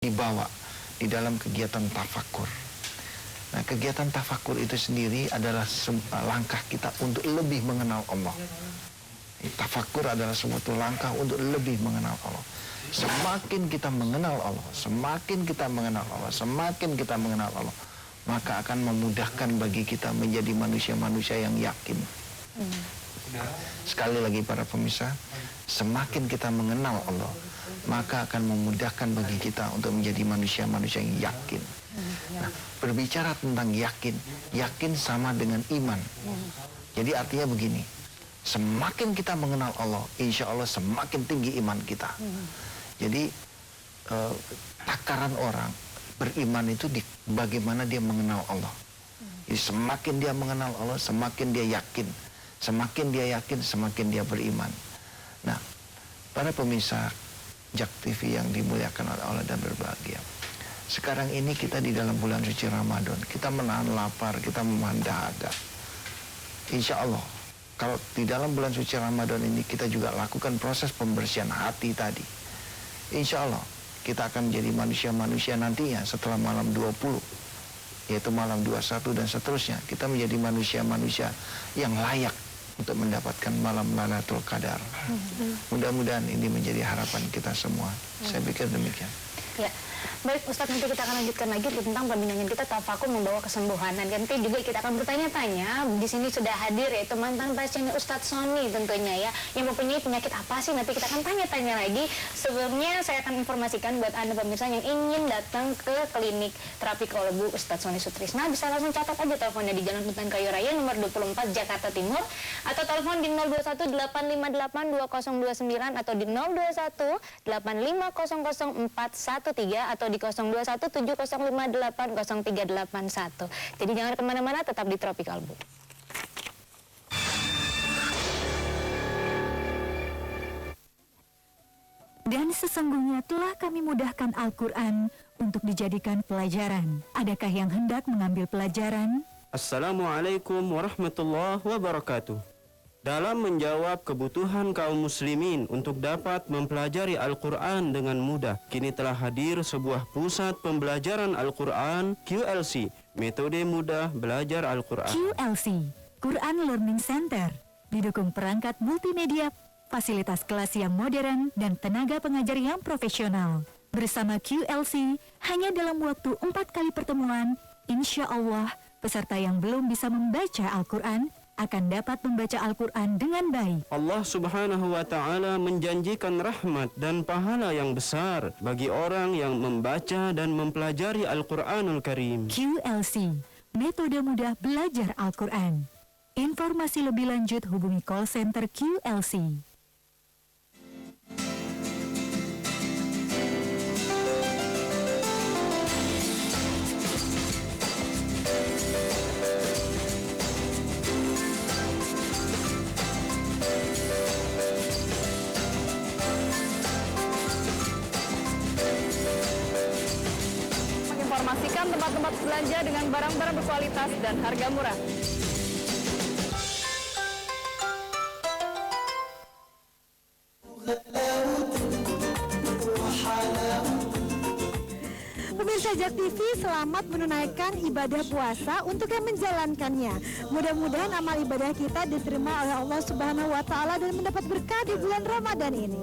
dibawa di dalam kegiatan tafakur. Nah, kegiatan tafakur itu sendiri adalah langkah kita untuk lebih mengenal Allah. Tafakur adalah suatu langkah untuk lebih mengenal Allah. Semakin kita mengenal Allah, semakin kita mengenal Allah, semakin kita mengenal Allah, maka akan memudahkan bagi kita menjadi manusia-manusia yang yakin. Sekali lagi para pemirsa, semakin kita mengenal Allah, maka akan memudahkan bagi kita untuk menjadi manusia-manusia yang yakin. Nah, berbicara tentang yakin, yakin sama dengan iman. Jadi artinya begini, semakin kita mengenal Allah, insya Allah semakin tinggi iman kita. Jadi takaran orang beriman itu di bagaimana dia mengenal Allah. Jadi semakin dia mengenal Allah, semakin dia yakin. Semakin dia yakin, semakin dia beriman. Nah, para pemirsa JAK TV yang dimuliakan oleh Allah dan berbahagia, sekarang ini kita di dalam bulan suci Ramadan, kita menahan lapar, kita menahan dahaga. Insya Allah, kalau di dalam bulan suci Ramadan ini kita juga lakukan proses pembersihan hati tadi, insya Allah kita akan menjadi manusia-manusia nantinya setelah malam 20, yaitu malam 21 dan seterusnya. Kita menjadi manusia-manusia yang layak untuk mendapatkan malam Lailatul Qadar. Mudah-mudahan ini menjadi harapan kita semua. Saya pikir demikian. Ya, baik Ustadz, nanti kita akan lanjutkan lagi tentang perbincangan kita tafakur membawa kesembuhan. Dan nanti juga kita akan bertanya-tanya. Di sini sudah hadir yaitu mantan pasiennya Ustadz Sony tentunya ya, yang mempunyai penyakit apa sih? Nanti kita akan tanya-tanya lagi. Sebelumnya saya akan informasikan buat Anda pemirsa yang ingin datang ke klinik terapi kolbu Ustadz Sony Sutrisna, bisa langsung catat aja teleponnya di Jalan Hutan Kayu Raya nomor 24 Jakarta Timur, atau telepon di 021 858 2029 atau di 021 8500 413 atau di 021 7058 0381. Jadi jangan kemana-mana, tetap di Tropical Bu. Dan sesungguhnya telah kami mudahkan Al-Quran untuk dijadikan pelajaran. Adakah yang hendak mengambil pelajaran? Assalamualaikum warahmatullahi wabarakatuh. Dalam menjawab kebutuhan kaum muslimin untuk dapat mempelajari Al-Quran dengan mudah, kini telah hadir sebuah pusat pembelajaran Al-Quran, QLC, metode mudah belajar Al-Quran. QLC, Quran Learning Center, didukung perangkat multimedia, fasilitas kelas yang modern, dan tenaga pengajar yang profesional. Bersama QLC, hanya dalam waktu 4 kali pertemuan, insya Allah, peserta yang belum bisa membaca Al-Quran akan dapat membaca Al-Quran dengan baik. Allah Subhanahu wa Ta'ala menjanjikan rahmat dan pahala yang besar bagi orang yang membaca dan mempelajari Al-Quranul Karim. QLC, metode mudah belajar Al-Quran. Informasi lebih lanjut hubungi call center QLC. Informasikan tempat-tempat belanja dengan barang-barang berkualitas dan harga murah. Pemirsa JAK TV, selamat menunaikan ibadah puasa untuk yang menjalankannya. Mudah-mudahan amal ibadah kita diterima oleh Allah Subhanahu wa Ta'ala dan mendapat berkah di bulan Ramadan ini.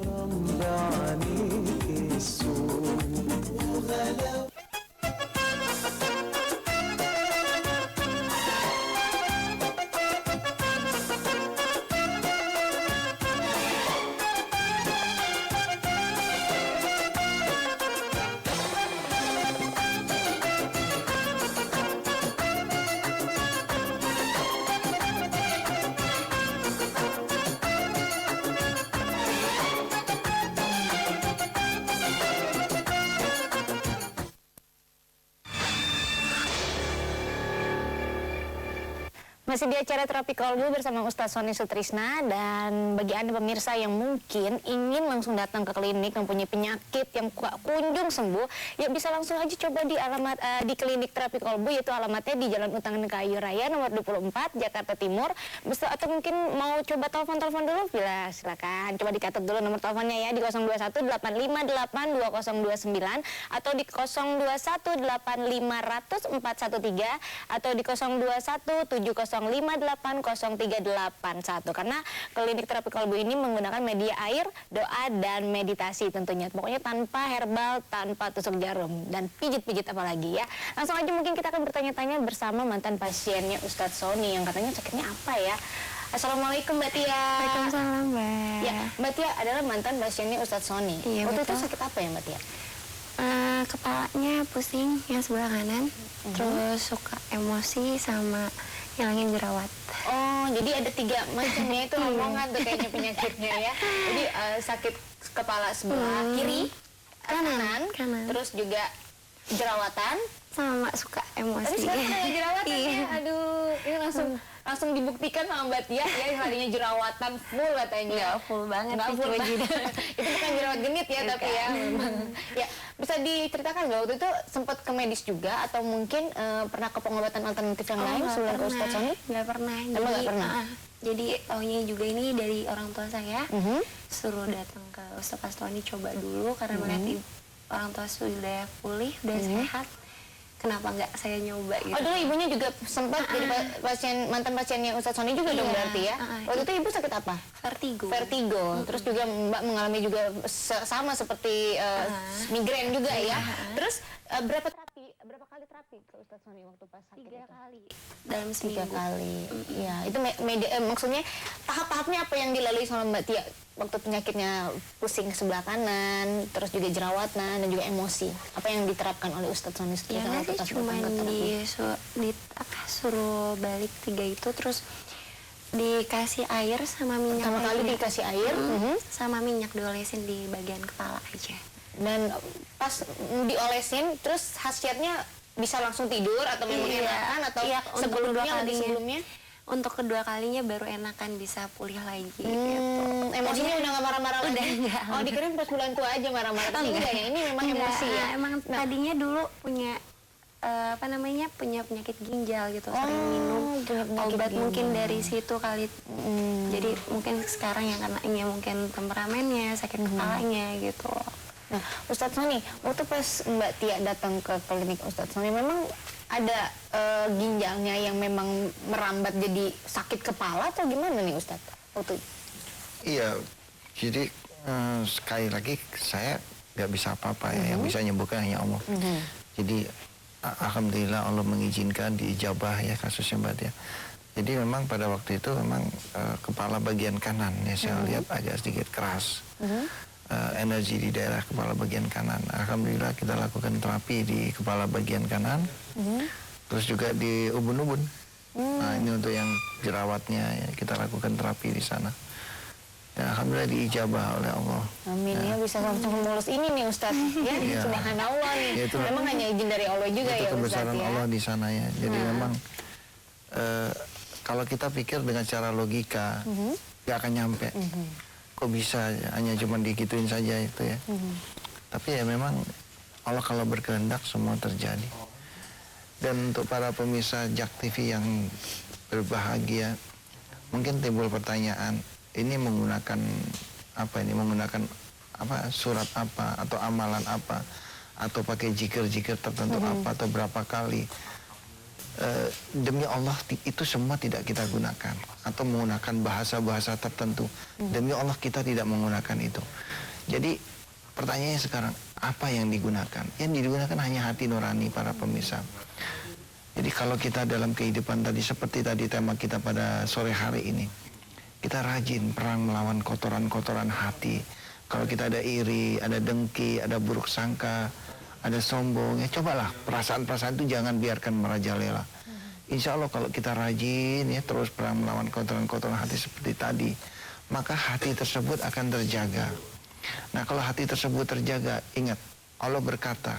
Masih di acara Terapi Kolbu bersama Ustadz Sony Sutrisna, dan bagi Anda pemirsa yang mungkin ingin langsung datang ke klinik, mempunyai penyakit yang gak kunjung sembuh, ya bisa langsung aja coba di alamat di klinik Terapi Kolbu, yaitu alamatnya di Jalan Utangan Kayu Raya nomor 24 Jakarta Timur. Atau mungkin mau coba telepon dulu, bila silakan coba dicatat dulu nomor teleponnya ya, di 021 858 2029 atau di 021 8500 413 atau di 021 7058 0381, karena klinik terapi kolbu ini menggunakan media air, doa dan meditasi tentunya. Pokoknya tanpa herbal, tanpa tusuk jarum dan pijit-pijit apalagi ya. Langsung aja mungkin kita akan bertanya-tanya bersama mantan pasiennya Ustadz Sony yang katanya sakitnya apa ya. Assalamualaikum Mbak Tia. Waalaikumsalam, Mbak. Ya, Mbak Tia adalah mantan pasiennya Ustadz Sony. Iya, Waktu betul. itu sakit apa ya Mbak Tia? Kepalanya pusing yang sebelah kanan, terus suka emosi sama hilangin jerawat. Oh, jadi ada 3 macamnya itu omongan tuh kayaknya penyakitnya ya. Jadi sakit kepala sebelah kiri, kanan, terus juga jerawatan. Sama suka emosi. Tapi sekarang ada jerawatan Iya. ya. Aduh, ini langsung dibuktikan sama Mbak Tia ya, yang tadinya jerawatan full katanya. Nggak full banget Nggak sih, full cuma banget. Itu bukan jerawat genit ya, tapi ya memang. Ya, bisa diceritakan nggak waktu itu sempat ke medis juga atau mungkin pernah ke pengobatan alternatif yang lain sebelum ke Ustadz Sony? Nggak pernah. Emang nggak pernah? Jadi taunya juga ini dari orang tua saya, suruh datang ke Ustadz Sony coba dulu karena melihat orang tua sudah pulih, udah sehat. Kenapa nggak saya nyoba gitu? Oh, dulu ibunya juga sempat jadi mantan pasiennya Ustadz Sony juga dong Iya, berarti ya? Waktu itu ibu sakit apa? Vertigo. Vertigo. Terus juga Mbak mengalami juga sama seperti migrain juga ya. Terus berapa kali terapi ke Ustadz Sony waktu pas sakit? 3 itu? kali dalam 3 seminggu. kali. Ya, itu maksudnya tahap-tahapnya apa yang dilalui sama Mbak Tia waktu penyakitnya pusing sebelah kanan, terus juga jerawatan dan juga emosi. Apa yang diterapkan oleh Ustadz Sony Ya waktu nanti pas cuma datang ke terapi? suruh balik 3 itu, terus dikasih air sama minyak. Pertama kali aja. dikasih air, Sama minyak diolesin di bagian kepala aja. dan pas diolesin, terus khasiatnya bisa langsung tidur atau memang enakan atau Iya, untuk sebelumnya kedua lebih kalinya. sebelumnya? Untuk kedua kalinya baru enakan bisa pulih lagi gitu. Emosinya udah nggak marah-marah lagi? Udah enggak. Oh, dikirain pas bulan tua aja marah-marah. Tapi enggak ya, ini memang Enggak, emosi ya? Emang tadinya dulu punya punya penyakit ginjal gitu, sering minum punya penyakit obat ginjal. mungkin dari situ kali. Jadi mungkin sekarang yang karena mungkin temperamennya, sakit kepalanya gitu. Nah, Ustadz Sony, waktu pas Mbak Tia datang ke klinik Ustadz Sony, memang ada ginjalnya yang memang merambat jadi sakit kepala atau gimana nih Ustadz? Waktu Iya, jadi sekali lagi saya nggak bisa apa-apa ya, yang bisa nyembuhkan hanya Allah. Jadi alhamdulillah Allah mengizinkan diijabah ya kasusnya Mbak Tia. Jadi memang pada waktu itu memang kepala bagian kanan ya saya lihat agak sedikit keras. Energi di daerah kepala bagian kanan. Alhamdulillah kita lakukan terapi di kepala bagian kanan. Terus juga di ubun-ubun. Nah, ini untuk yang jerawatnya ya, kita lakukan terapi di sana. Dan alhamdulillah diijabah oleh Allah. Amin ya, bisa langsung mulus ini nih Ustadz ya, Iya. subhanallah nih. Ya, itu- memang hanya izin dari Allah juga Itu ya Ustadz kebesaran ya. Allah di sana ya. Jadi memang kalau kita pikir dengan cara logika nggak akan nyampe. Kok bisa hanya cuma digituin saja itu ya. Tapi ya memang Allah kalau berkehendak semua terjadi. Dan untuk para pemirsa Jak TV yang berbahagia, mungkin timbul pertanyaan, ini menggunakan apa ini? Menggunakan apa? Surat apa atau amalan apa? Atau pakai zikir-zikir tertentu apa atau berapa kali? Demi Allah itu semua tidak kita gunakan atau menggunakan bahasa-bahasa tertentu. Demi Allah kita tidak menggunakan itu. Jadi pertanyaannya sekarang, apa yang digunakan? Yang digunakan hanya hati nurani para pemirsa. Jadi kalau kita dalam kehidupan tadi, seperti tadi tema kita pada sore hari ini, kita rajin perang melawan kotoran-kotoran hati. Kalau kita ada iri, ada dengki, ada buruk sangka, ada sombong, ya cobalah perasaan-perasaan itu jangan biarkan merajalela. Insya Allah kalau kita rajin ya terus perang melawan kotoran-kotoran hati seperti tadi, maka hati tersebut akan terjaga. Nah kalau hati tersebut terjaga, ingat Allah berkata,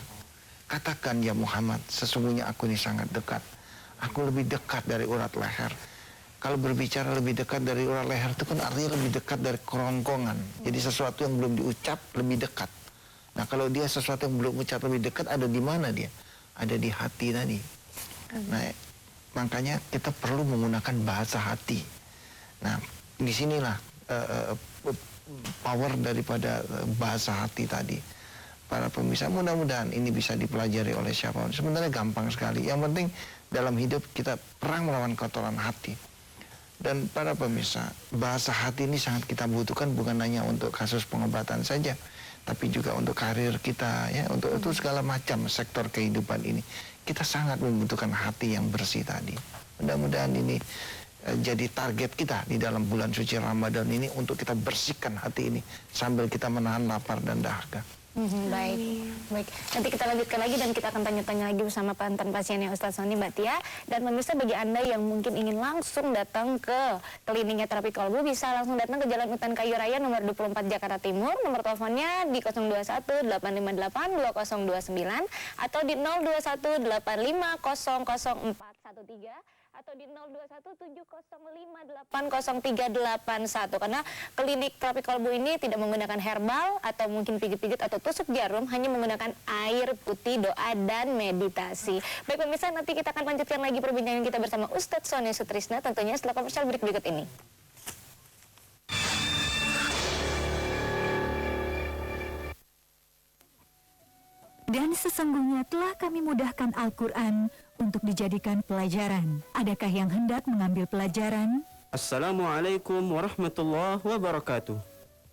katakan ya Muhammad, sesungguhnya aku ini sangat dekat. Aku lebih dekat dari urat leher. Kalau berbicara lebih dekat dari urat leher itu kan artinya lebih dekat dari kerongkongan. Jadi sesuatu yang belum diucap lebih dekat. Nah kalau dia sesuatu yang belum ucap lebih dekat, ada di mana dia? Ada di hati tadi. Nah makanya kita perlu menggunakan bahasa hati. Nah disinilah power daripada bahasa hati tadi. Para pemirsa, mudah-mudahan ini bisa dipelajari oleh siapa. Sebenarnya gampang sekali. Yang penting dalam hidup kita perang melawan kotoran hati. Dan para pemirsa, bahasa hati ini sangat kita butuhkan, bukan hanya untuk kasus pengobatan saja, tapi juga untuk karir kita, ya, untuk itu segala macam sektor kehidupan ini. Kita sangat membutuhkan hati yang bersih tadi. Mudah-mudahan ini jadi target kita di dalam bulan suci Ramadan ini, untuk kita bersihkan hati ini sambil kita menahan lapar dan dahaga. Baik. Nanti kita lanjutkan lagi dan kita akan tanya-tanya lagi bersama mantan pasiennya Ustadz Sony, Mbak Tia. Dan pemirsa, bagi Anda yang mungkin ingin langsung datang ke kliniknya Terapi Kolbu, bisa langsung datang ke Jalan Utan Kayu Raya nomor 24 Jakarta Timur. Nomor teleponnya di 021 858 2029 atau di 021 85 00413 atau di 021-705-80381. Karena klinik Terapi Kolbu ini tidak menggunakan herbal atau mungkin pijit-pijit atau tusuk jarum, hanya menggunakan air putih, doa, dan meditasi. Baik pemirsa, nanti kita akan lanjutkan lagi perbincangan kita bersama Ustadz Sony Sutrisna, tentunya setelah komersial berikut ini. Dan sesungguhnya telah kami mudahkan Al-Quran untuk dijadikan pelajaran. Adakah yang hendak mengambil pelajaran? Assalamualaikum warahmatullahi wabarakatuh.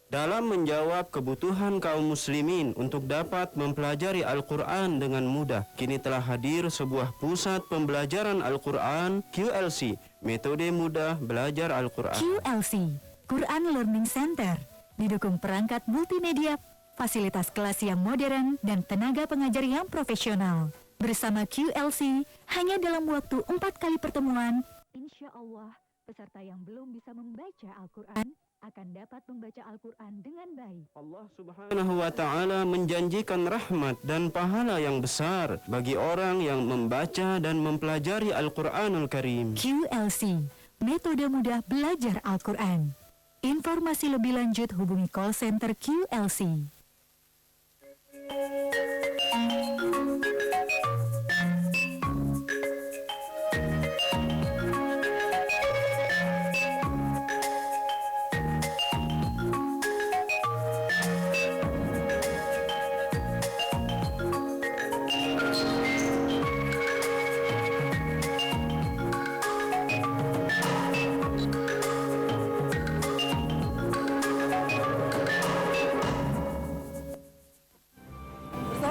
Dalam menjawab kebutuhan kaum muslimin untuk dapat mempelajari Al-Quran dengan mudah, kini telah hadir sebuah pusat pembelajaran Al-Quran, QLC, metode mudah belajar Al-Quran. QLC, Quran Learning Center, didukung perangkat multimedia, fasilitas kelas yang modern, dan tenaga pengajar yang profesional. Bersama QLC, hanya dalam waktu 4 kali pertemuan, insya Allah, peserta yang belum bisa membaca Al-Quran akan dapat membaca Al-Quran dengan baik. Allah Subhanahu wa Ta'ala menjanjikan rahmat dan pahala yang besar bagi orang yang membaca dan mempelajari Al-Quranul Karim. QLC, metode mudah belajar Al-Quran. Informasi lebih lanjut hubungi call center QLC.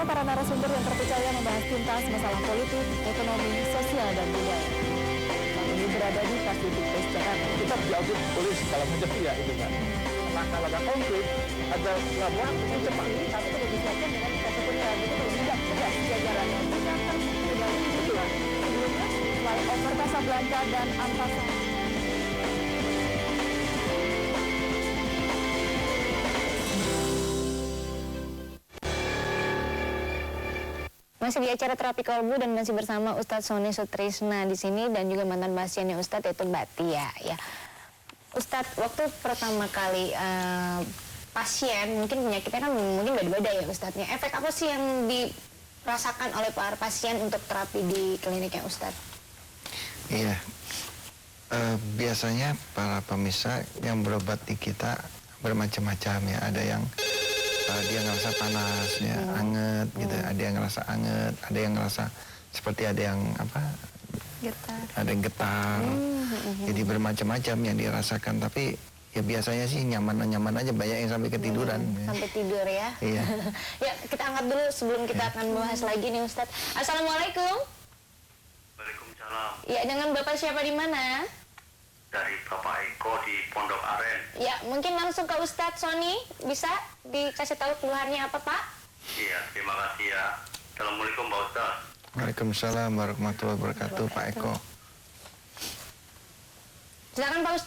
Para narasumber yang terpercaya membahas tuntas masalah politik, ekonomi, sosial, dan budaya. Kami ini berada di Pacific Place Jakarta. Kita diaudit polisi kalau macam ya itu kan. Langkah-langkah konkret ada laporan itu cepat. Kami sudah disiapkan dengan proses penyiaran itu tidak tegas jajarannya. Kita akan kembali sebelumnya flyover Casablanca dan Antasari. Masih di acara Terapi Kolbu dan masih bersama Ustadz Sony Sutrisna di sini dan juga mantan pasiennya Ustadz, yaitu Mbak Tia, ya. Ustadz, waktu pertama kali pasien mungkin penyakitnya kan mungkin beda-beda ya Ustadznya. Efek apa sih yang dirasakan oleh para pasien untuk terapi di kliniknya Ustadz? Iya, biasanya para pemirsa yang berobat di kita bermacam-macam ya. Ada yang dia ngerasa panas, ya, anget gitu. Ada yang ngerasa anget, ada yang ngerasa seperti ada yang apa? Getar. Ada yang getar. Jadi bermacam-macam yang dirasakan. Tapi ya biasanya sih nyaman-nyaman aja, banyak yang sampai ketiduran. Sampai tidur ya. Iya. Ya, kita angkat dulu sebelum kita akan bahas lagi nih Ustadz. Assalamualaikum. Waalaikumsalam. Ya, dengan Bapak siapa di mana? Dari Bapak Eko di Pondok Aren. Ya, mungkin langsung ke Ustadz Sony, bisa dikasih tahu keluhannya apa, Pak? Iya, terima kasih ya. Assalamualaikum Pak Ustaz. Waalaikumsalam warahmatullahi wabarakatuh, Pak Eko. Silakan Pak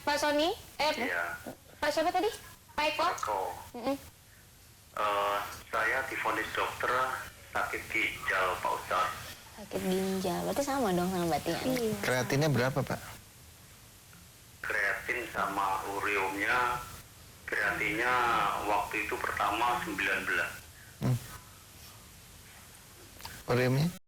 Pak Sony. Iya. Pak siapa tadi? Pak Eko. Eko. Saya divonis dokter sakit ginjal Pak Ustaz. Sakit ginjal, berarti sama dong sama Mbak Tia. Kreatinnya berapa, Pak? sama ureumnya, kreatinnya waktu itu pertama 19. Ureumnya?